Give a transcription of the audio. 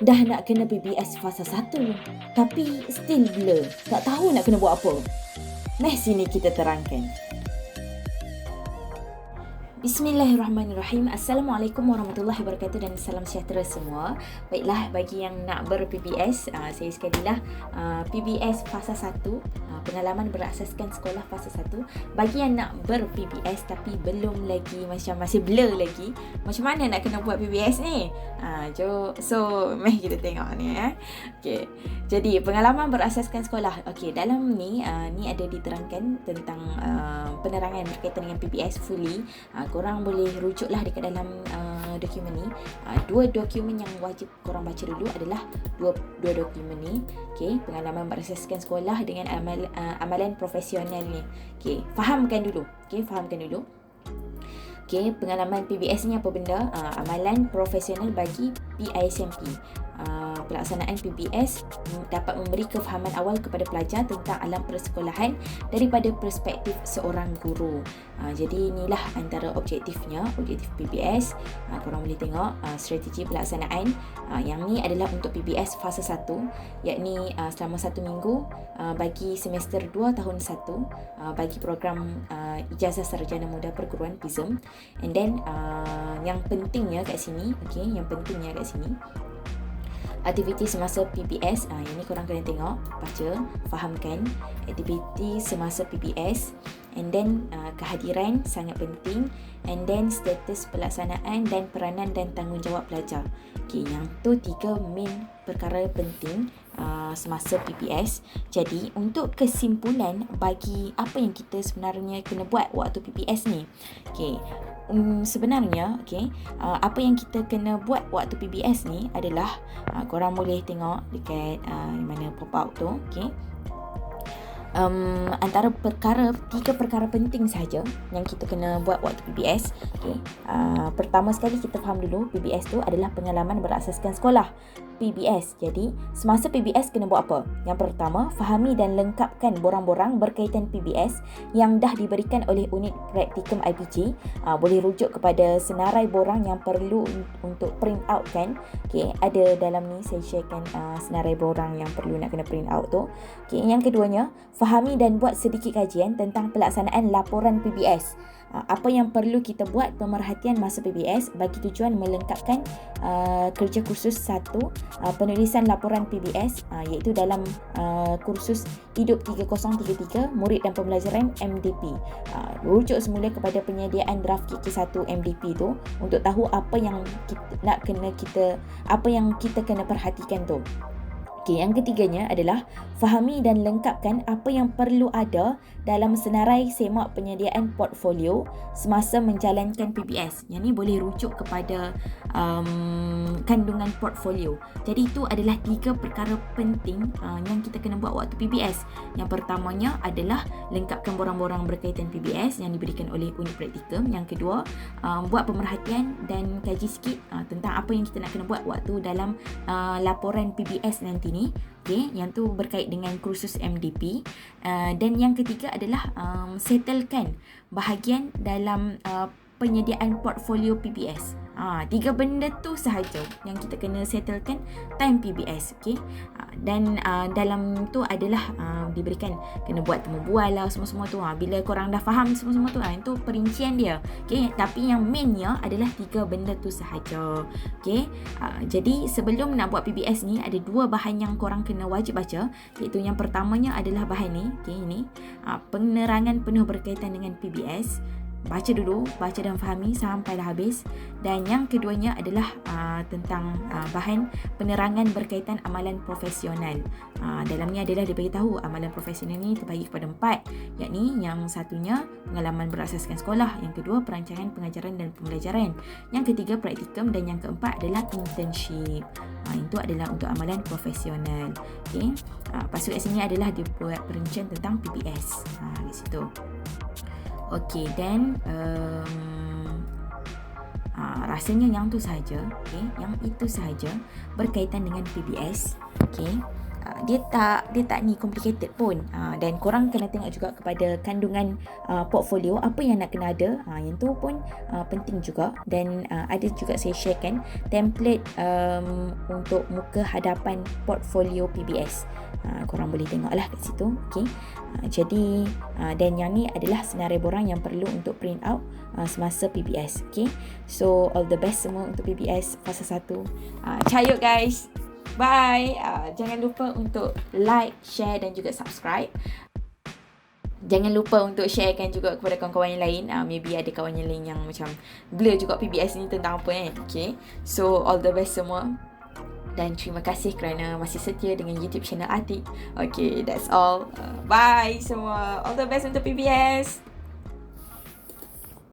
Dah nak kena PBS fasa 1, tapi still blur. Tak tahu nak kena buat apa. Meh sini kita terangkan. Bismillahirrahmanirrahim. Assalamualaikum warahmatullahi wabarakatuh dan salam sejahtera semua. Baiklah, bagi yang nak ber-PBS, saya sekalilah PBS fasa 1, pengalaman berasaskan sekolah fasa 1. Bagi yang nak ber-PBS tapi belum lagi, macam masih blur lagi, macam mana nak kena buat PBS ni? So meh kita tengok ni. Okay. Jadi pengalaman berasaskan sekolah. Okay, dalam ni ada diterangkan tentang penerangan berkaitan dengan PBS fully. Korang boleh rujuklah dekat dalam dokumen ni. Dua dokumen yang wajib korang baca dulu adalah dua dokumen ni. Okay, pengalaman berasaskan sekolah dengan amalan profesional ni. Okay, fahamkan dulu. Okay, pengalaman PBS ni apa benda? Amalan profesional bagi PISMP. Pelaksanaan PBS dapat memberi kefahaman awal kepada pelajar tentang alam persekolahan daripada perspektif seorang guru. Jadi inilah antara objektifnya, objektif PBS. Korang boleh tengok strategi pelaksanaan. Yang ni adalah untuk PBS fasa 1, yakni selama 1 minggu bagi semester 2 tahun 1 bagi program Ijazah Sarjana Muda Perguruan PISM. And then yang pentingnya kat sini, aktiviti semasa PBS, yang ni korang kena tengok, baca, fahamkan aktiviti semasa PBS. And then kehadiran sangat penting. And then status pelaksanaan dan peranan dan tanggungjawab pelajar. Okay, yang tu 3 main perkara penting semasa PBS. Jadi untuk kesimpulan bagi apa yang kita sebenarnya kena buat waktu PBS ni. Okay, sebenarnya apa yang kita kena buat waktu PBS ni adalah korang boleh tengok dekat mana pop out tu. Antara 3 perkara penting saja yang kita kena buat waktu PBS. Pertama sekali kita faham dulu PBS tu adalah pengalaman berasaskan sekolah, PBS. Jadi semasa PBS kena buat apa? Yang pertama, fahami dan lengkapkan borang-borang berkaitan PBS yang dah diberikan oleh unit praktikum IPG. Boleh rujuk kepada senarai borang yang perlu untuk print out kan. Ada dalam ni saya sharekan senarai borang yang perlu nak kena print out tu. Yang keduanya, fahami dan buat sedikit kajian tentang pelaksanaan laporan PBS. Apa yang perlu kita buat pemerhatian masa PBS bagi tujuan melengkapkan kerja kursus 1 penulisan laporan PBS, iaitu dalam kursus Hidup 3033 Murid dan Pembelajaran MDP. Rujuk semula kepada penyediaan draft KK1 MDP tu untuk tahu apa yang kita kena perhatikan tu. Yang ketiganya adalah fahami dan lengkapkan apa yang perlu ada dalam senarai semak penyediaan portfolio semasa menjalankan PBS. Yang ni boleh rujuk kepada kandungan portfolio. Jadi itu adalah 3 perkara penting yang kita kena buat waktu PBS. Yang pertamanya adalah lengkapkan borang-borang berkaitan PBS yang diberikan oleh unit praktikum. Yang kedua, buat pemerhatian dan kaji sikit tentang apa yang kita nak kena buat waktu dalam laporan PBS nanti ni. Yang tu berkait dengan kursus MDP. Dan yang ketiga adalah settlekan bahagian dalam penyediaan portfolio PBS. 3 benda tu sahaja yang kita kena settlekan time PBS. Dan dalam tu adalah diberikan kena buat temu bual lah semua-semua tu. Bila korang dah faham semua-semua tu, itu perincian dia. Tapi yang mainnya adalah 3 benda tu sahaja. Jadi sebelum nak buat PBS ni ada 2 bahan yang korang kena wajib baca, iaitu yang pertamanya adalah bahan ni. Ini penerangan penuh berkaitan dengan PBS. Baca dulu, baca dan fahami sampailah habis. Dan yang keduanya adalah tentang bahan penerangan berkaitan amalan profesional. Dalam ni adalah dia beritahu amalan profesional ni terbagi kepada 4, yakni yang satunya pengalaman berasaskan sekolah, yang kedua perancangan pengajaran dan pembelajaran, yang ketiga praktikum, dan yang keempat adalah internship. Itu adalah untuk amalan profesional. Lepas tu kat sini adalah dia buat perincian tentang PBS di situ. Dan rasanya yang tu sahaja, yang itu sahaja berkaitan dengan PBS. dia tak ni complicated pun. Dan korang kena tengok juga kepada kandungan portfolio, apa yang nak kena ada. Yang tu pun penting juga. Dan ada juga saya sharekan template untuk muka hadapan portfolio PBS. Korang boleh tengok lah kat situ. Okay. Jadi dan yang ni adalah senarai borang yang perlu untuk print out semasa PBS. Okay. So all the best semua untuk PBS fasa 1. Cayuk guys. Bye. Jangan lupa untuk like, share dan juga subscribe. Jangan lupa untuk sharekan juga kepada kawan-kawan yang lain. Maybe ada kawan yang lain yang macam blur juga PBS ni tentang apa kan. Okay. So all the best semua. Dan terima kasih kerana masih setia dengan YouTube channel Atik. Okay, that's all. Bye semua. All the best untuk PBS.